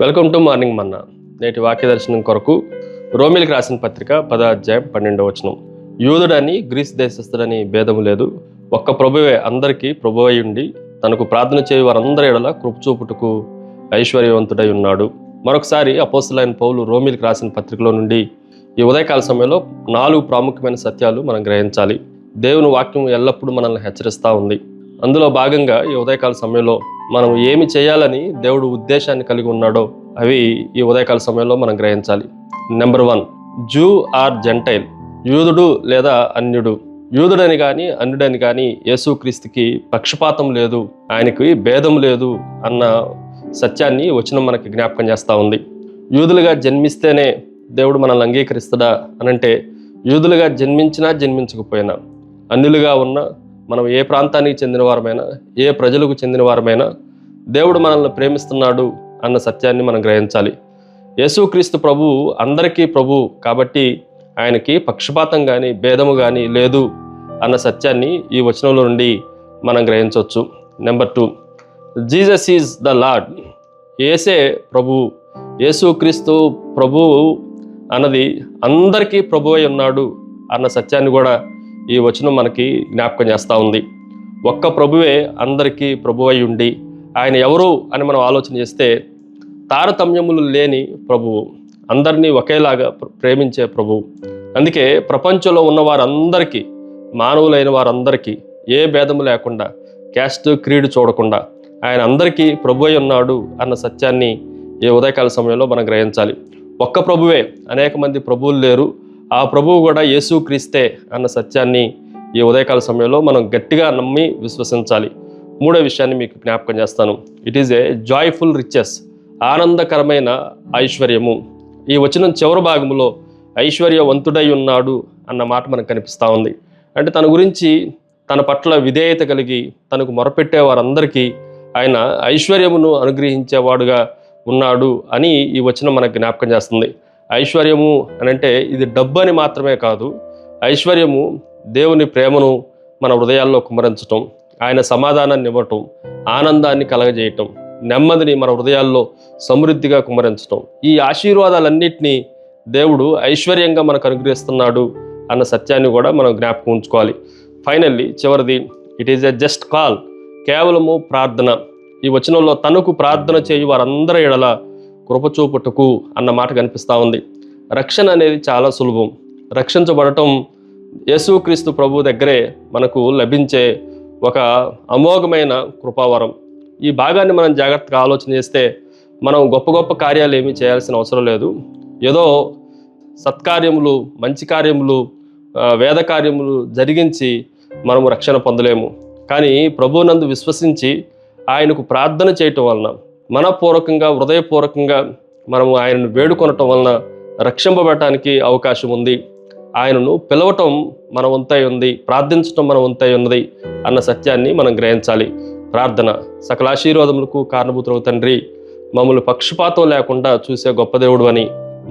Welcome to morning మన్నా. నేటి వాక్య దర్శనం కొరకు రోమిలికి రాసిన పత్రిక 10వ అధ్యాయం 12వ వచనం. యూదుడని గ్రీస్ దేశస్థుడని భేదము లేదు, ఒక్క ప్రభువే అందరికీ ప్రభువై ఉండి తనకు ప్రార్థన చేయు వారందరి ఎడల కృప చూపుటకు ఐశ్వర్యవంతుడై ఉన్నాడు. మరొకసారి అపోస్తలుడైన పౌలు రోమిలికి రాసిన పత్రికలో నుండి ఈ ఉదయకాల సమయంలో 4 ప్రాముఖ్యమైన సత్యాలు మనం గ్రహించాలి. దేవుని వాక్యం ఎల్లప్పుడూ మనల్ని హెచ్చరిస్తూ ఉంది. అందులో భాగంగా ఈ ఉదయకాల సమయంలో మనం ఏమి చేయాలని దేవుడు ఉద్దేశాన్ని కలిగి ఉన్నాడో అవి ఈ ఉదయకాల సమయంలో మనం గ్రహించాలి. నెంబర్ 1, జూ ఆర్ జెంటైల్, యూదుడు లేదా అన్యుడు. యూదుడని కానీ అన్యుడని కానీ యేసుక్రీస్తుకి పక్షపాతం లేదు, ఆయనకి భేదం లేదు అన్న సత్యాన్ని వచనం మనకి జ్ఞాపకం చేస్తూ ఉంది. యూదులుగా జన్మిస్తేనే దేవుడు మనల్ని అంగీకరిస్తాడా అనంటే, యూదులుగా జన్మించినా జన్మించకపోయినా, అన్యులుగా ఉన్న మనం ఏ ప్రాంతానికి చెందిన వారమైనా, ఏ ప్రజలకు చెందిన వారమైనా దేవుడు మనల్ని ప్రేమిస్తున్నాడు అన్న సత్యాన్ని మనం గ్రహించాలి. యేసుక్రీస్తు ప్రభువు అందరికీ ప్రభువు కాబట్టి ఆయనకి పక్షపాతం కానీ భేదము కానీ లేదు అన్న సత్యాన్ని ఈ వచనంలో నుండి మనం గ్రహించవచ్చు. Number 2, Jesus is the lord. యేసే ప్రభువు. యేసుక్రీస్తు ప్రభువు అన్నది అందరికీ ప్రభువై ఉన్నాడు అన్న సత్యాన్ని కూడా ఈ వచనం మనకి జ్ఞాపకం చేస్తూ ఉంది. ఒక్క ప్రభువే అందరికీ ప్రభువై ఉండి, ఆయన ఎవరు అని మనం ఆలోచన చేస్తే తారతమ్యములు లేని ప్రభువు, అందరినీ ఒకేలాగా ప్రేమించే ప్రభువు. అందుకే ప్రపంచంలో ఉన్న వారందరికీ, మానవులైన వారందరికీ ఏ భేదము లేకుండా, క్యాస్ట్ క్రీడ్ చూడకుండా ఆయన అందరికీ ప్రభువై ఉన్నాడు అన్న సత్యాన్ని ఈ ఉదయకాల సమయంలో మనం గ్రహించాలి. ఒక్క ప్రభువే, అనేక మంది ప్రభువులు లేరు, ఆ ప్రభువు కూడా యేసుక్రీస్తే అన్న సత్యాన్ని ఈ ఉదయకాల సమయంలో మనం గట్టిగా నమ్మి విశ్వసించాలి. 3వ విషయాన్ని మీకు జ్ఞాపకం చేస్తాను. It is a joyful riches, ఆనందకరమైన ఐశ్వర్యము. ఈ వచనం చివరి భాగంలో ఐశ్వర్యవంతుడై ఉన్నాడు అన్న మాట మనకు కనిపిస్తూ ఉంది. అంటే తన గురించి, తన పట్ల విధేయత కలిగి తనకు మొరపెట్టే వారందరికీ ఆయన ఐశ్వర్యమును అనుగ్రహించేవాడుగా ఉన్నాడు అని ఈ వచనం మనకు జ్ఞాపకం చేస్తుంది. ఐశ్వర్యము అనంటే ఇది డబ్బు అని మాత్రమే కాదు. ఐశ్వర్యము దేవుని ప్రేమను మన హృదయాల్లో కుమ్మరించటం, ఆయన సమాధానాన్ని ఇవ్వటం, ఆనందాన్ని కలగజేయటం, నెమ్మదిని మన హృదయాల్లో సమృద్ధిగా కుమ్మరించటం. ఈ ఆశీర్వాదాలన్నింటినీ దేవుడు ఐశ్వర్యంగా మనకు అనుగ్రహిస్తున్నాడు అన్న సత్యాన్ని కూడా మనం జ్ఞాపకం ఉంచుకోవాలి. ఫైనల్లీ చివరిది, it is a just call, కేవలము ప్రార్థన. ఈ వచనంలో తనకు ప్రార్థన చేయు వారందరి ఎడల కృపచూపుటకు అన్న మాట కనిపిస్తూ ఉంది. రక్షణ అనేది చాలా సులభం. రక్షించబడటం యేసుక్రీస్తు ప్రభు దగ్గరే మనకు లభించే ఒక అమోఘమైన కృపావరం. ఈ భాగాన్ని మనం జాగ్రత్తగా ఆలోచన చేస్తే మనం గొప్ప గొప్ప కార్యాలు ఏమీ చేయాల్సిన అవసరం లేదు. ఏదో సత్కార్యములు, మంచి కార్యములు, వేద కార్యములు జరిగించి మనము రక్షణ పొందలేము. కానీ ప్రభువునందు విశ్వసించి ఆయనకు ప్రార్థన చేయటం వలన, మనపూర్వకంగా హృదయపూర్వకంగా మనము ఆయనను వేడుకొనటం వలన రక్షింపబడటానికి అవకాశం ఉంది. ఆయనను పిలవటం మన వంతై ఉంది, ప్రార్థించటం మన వంతై ఉన్నది అన్న సత్యాన్ని మనం గ్రహించాలి. ప్రార్థన సకల ఆశీర్వాదములకు కారణభూతులు తండ్రి, మమ్మల్ని పక్షపాతం లేకుండా చూసే గొప్ప దేవుడు అని,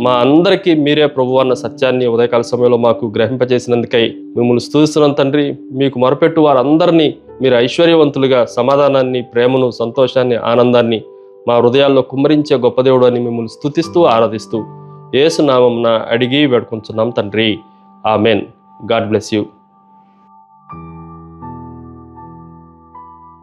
మా అందరికీ మీరే ప్రభు అన్న సత్యాన్ని ఉదయకాల సమయంలో మాకు గ్రహింపజేసినందుకై మిమ్మల్ని స్తుతిస్తున్నాం తండ్రి. మీకు మొరపెట్టు వారందరినీ మీరు ఐశ్వర్యవంతులుగా సమాధానాన్ని, ప్రేమను, సంతోషాన్ని, ఆనందాన్ని మా హృదయాల్లో కుమ్మరించే గొప్ప దేవుడు అని మిమ్మల్ని స్తుతిస్తూ ఆరాధిస్తూ యేసు నామమున అడిగి వేడుకుంటున్నాం తండ్రి. ఆమెన్. God bless you.